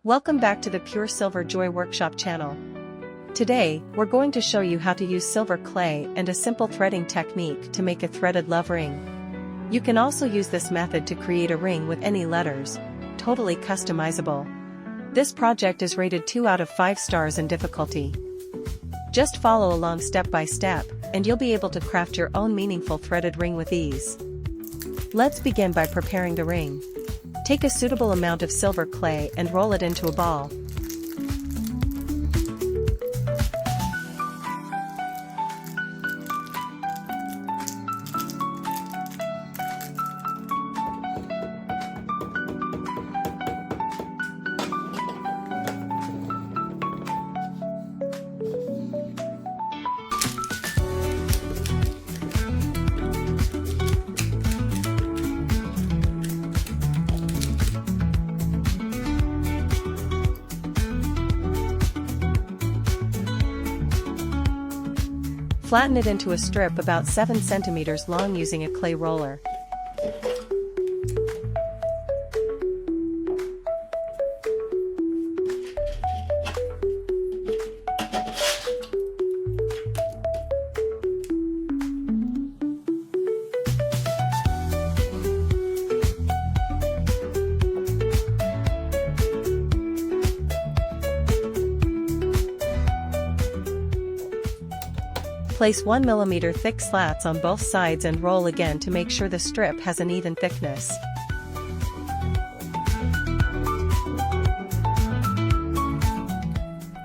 Welcome back to the Pure Silver Joy Workshop channel. Today, we're going to show you how to use silver clay and a simple threading technique to make a threaded love ring. You can also use this method to create a ring with any letters, totally customizable. This project is rated 2 out of 5 stars in difficulty. Just follow along step by step, and you'll be able to craft your own meaningful threaded ring with ease. Let's begin by preparing the ring. Take a suitable amount of silver clay and roll it into a ball. Flatten it into a strip about 7 centimeters long using a clay roller. Place 1 mm thick slats on both sides and roll again to make sure the strip has an even thickness.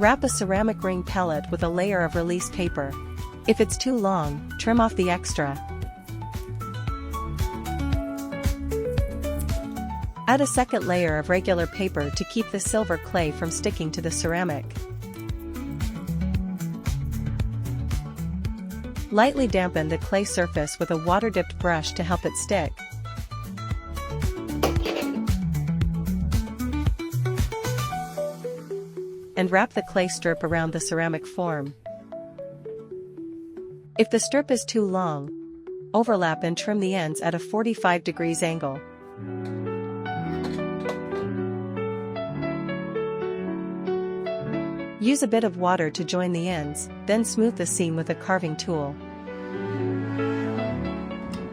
Wrap a ceramic ring pellet with a layer of release paper. If it's too long, trim off the extra. Add a second layer of regular paper to keep the silver clay from sticking to the ceramic. Lightly dampen the clay surface with a water-dipped brush to help it stick. And wrap the clay strip around the ceramic form. If the strip is too long, overlap and trim the ends at a 45 degrees angle. Use a bit of water to join the ends, then smooth the seam with a carving tool.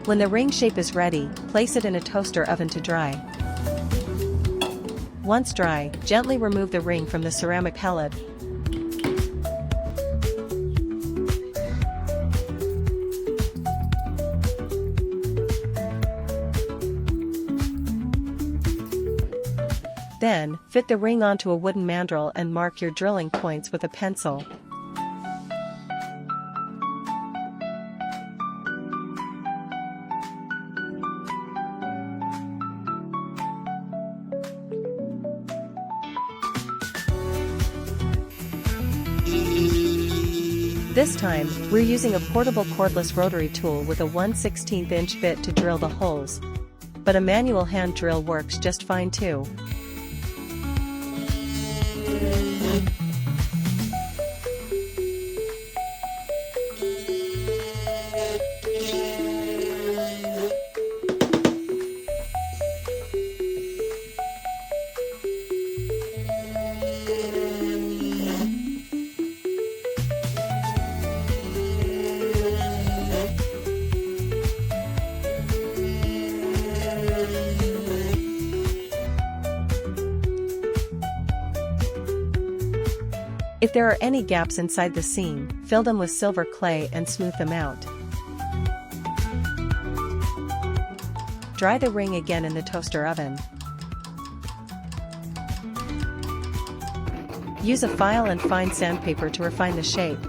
When the ring shape is ready, place it in a toaster oven to dry. Once dry, gently remove the ring from the ceramic pellet. Then, fit the ring onto a wooden mandrel and mark your drilling points with a pencil. This time, we're using a portable cordless rotary tool with a 1/16 inch bit to drill the holes. But a manual hand drill works just fine too. If there are any gaps inside the seam, fill them with silver clay and smooth them out. Dry the ring again in the toaster oven. Use a file and fine sandpaper to refine the shape.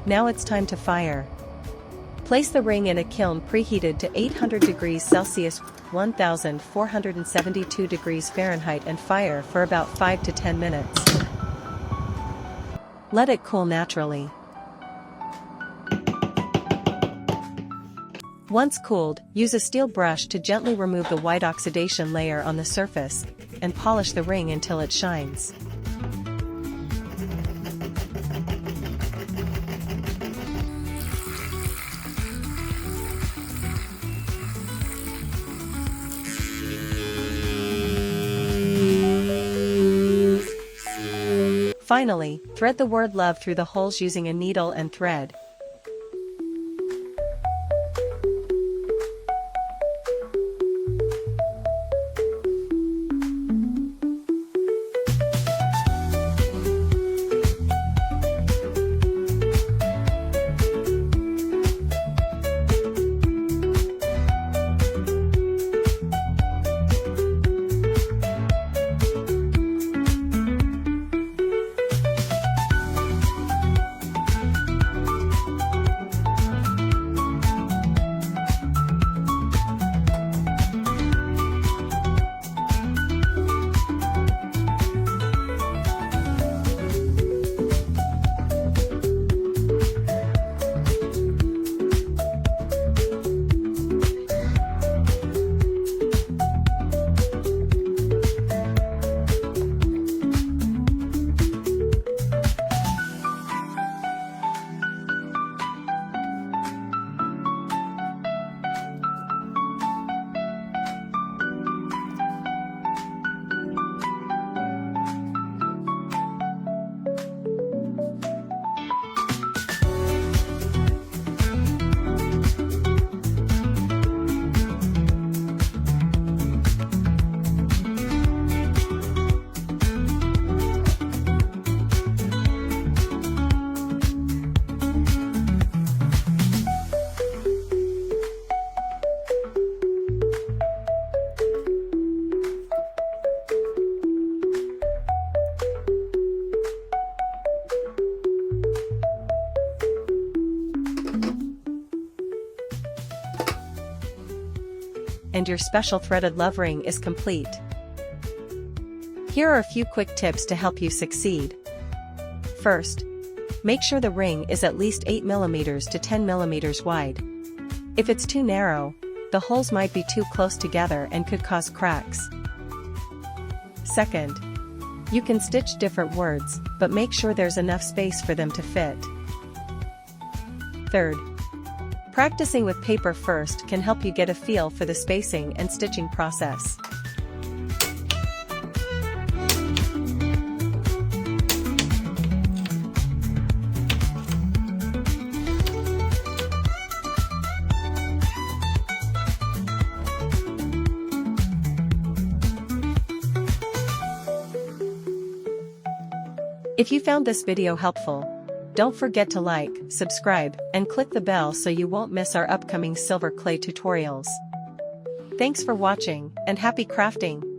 Now it's time to fire. Place the ring in a kiln preheated to 800 degrees Celsius, 1472 degrees Fahrenheit, and fire for about 5 to 10 minutes. Let it cool naturally. Once cooled, use a steel brush to gently remove the white oxidation layer on the surface, and polish the ring until it shines. Finally, thread the word love through the holes using a needle and thread. And your special threaded love ring is complete. Here are a few quick tips to help you succeed. First, make sure the ring is at least 8 mm to 10 mm wide. If it's too narrow, the holes might be too close together and could cause cracks. Second, you can stitch different words, but make sure there's enough space for them to fit. Third, practicing with paper first can help you get a feel for the spacing and stitching process. If you found this video helpful, don't forget to like, subscribe, and click the bell so you won't miss our upcoming silver clay tutorials. Thanks for watching, and happy crafting!